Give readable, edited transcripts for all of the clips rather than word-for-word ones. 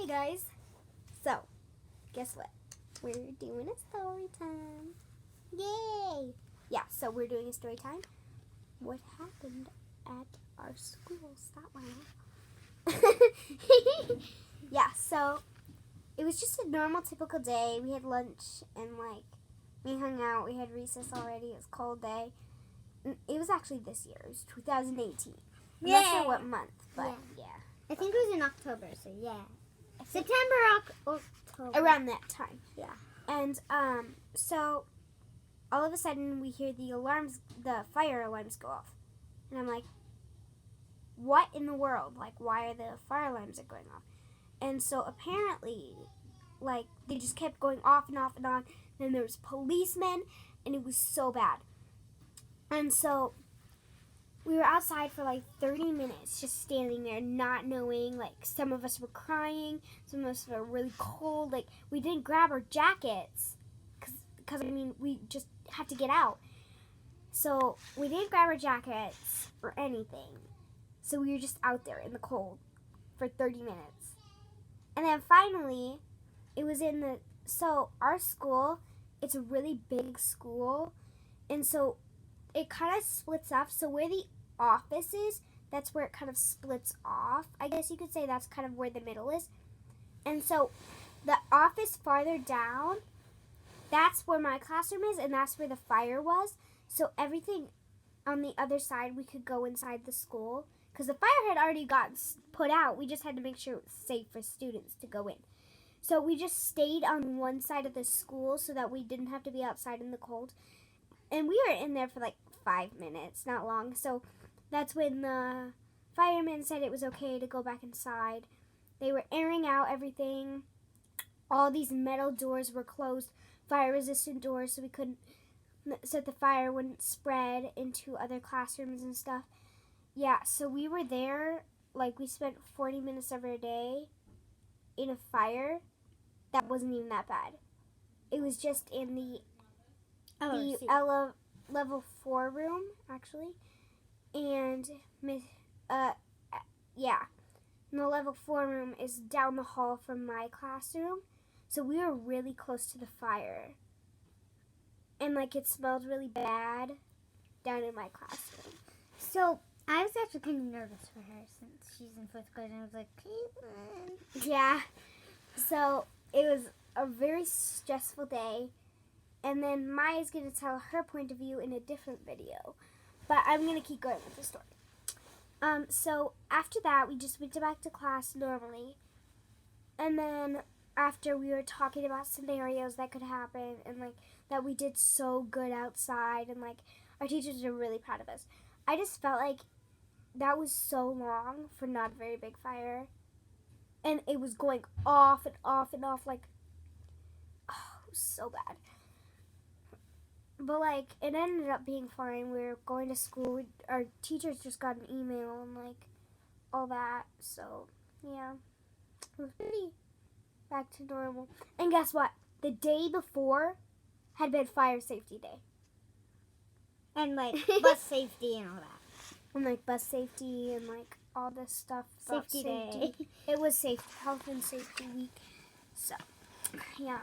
Hey guys, so guess what? We're doing a story time. Yay! Yeah, so we're doing a story time. What happened at our school? Stop, Mama. Yeah, so it was just a normal, typical day. We had lunch and we hung out. We had recess already. It was a cold day. It was actually this year. It was 2018. I'm not sure what month, but yeah. I think it was in October, so yeah. September, October. Around that time. Yeah. And so all of a sudden we hear the fire alarms go off. And I'm like, what in the world? Like, why are the fire alarms going off? And so apparently, they just kept going off and off and on. Then there was policemen, and it was so bad. And so we were outside for 30 minutes just standing there not knowing. Some of us were crying. Some of us were really cold. We didn't grab our jackets because we just had to get out. So we didn't grab our jackets or anything. So we were just out there in the cold for 30 minutes. And then finally, it was so our school, it's a really big school. And so it kind of splits off. So where the office is, that's where it kind of splits off. I guess you could say that's kind of where the middle is. And so the office farther down, that's where my classroom is, and that's where the fire was. So everything on the other side, we could go inside the school because the fire had already gotten put out. We just had to make sure it was safe for students to go in. So we just stayed on one side of the school so that we didn't have to be outside in the cold. And we were in there for 5 minutes, not long. So that's when the firemen said it was okay to go back inside. They were airing out everything. All these metal doors were closed, fire-resistant doors, so the fire wouldn't spread into other classrooms and stuff. Yeah, so we were there, we spent 40 minutes of our day in a fire. That wasn't even that bad. It was just in the level 4 room, actually. And, and the level 4 room is down the hall from my classroom. So we were really close to the fire. And, it smelled really bad down in my classroom. So, I was actually kind of nervous for her since she's in 4th grade. And I was like, Caitlin. Yeah. So, it was a very stressful day. And then Maya's going to tell her point of view in a different video. But I'm going to keep going with the story. So after that, we just went back to class normally. And then after we were talking about scenarios that could happen and that we did so good outside and our teachers are really proud of us. I just felt like that was so long for not a very big fire. And it was going off and off and off it was so bad. But it ended up being fine. We were going to school. Our teachers just got an email and all that. So yeah, it was pretty back to normal. And guess what? The day before had been fire safety day. And bus safety and all that. And bus safety and all this stuff. Safety day. It was health and safety week. So yeah,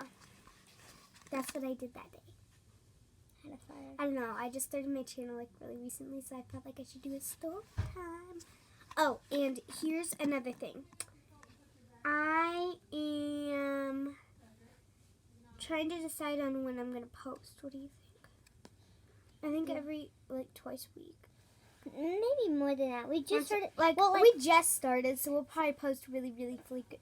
that's what I did that day. I don't know. I just started my channel really recently, so I felt like I should do a story time. Oh, and here's another thing. I am trying to decide on when I'm gonna post. What do you think? I think every twice a week. Maybe more than that. We just started. We just started, so we'll probably post really, really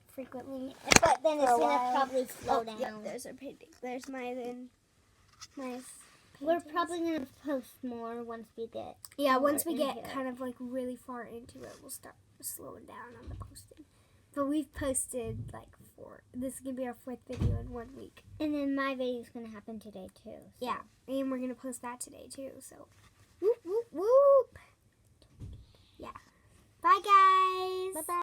frequently. But then it's gonna probably slow down. Yep, there's our painting. There's nice. We're probably going to post more once we get once we get kind of really far into it, we'll start slowing down on the posting. But we've posted 4. This is going to be our 4th video in 1 week. And then my video is going to happen today too. So. Yeah, and we're going to post that today too. So, whoop, whoop, whoop. Yeah. Bye guys. Bye-bye.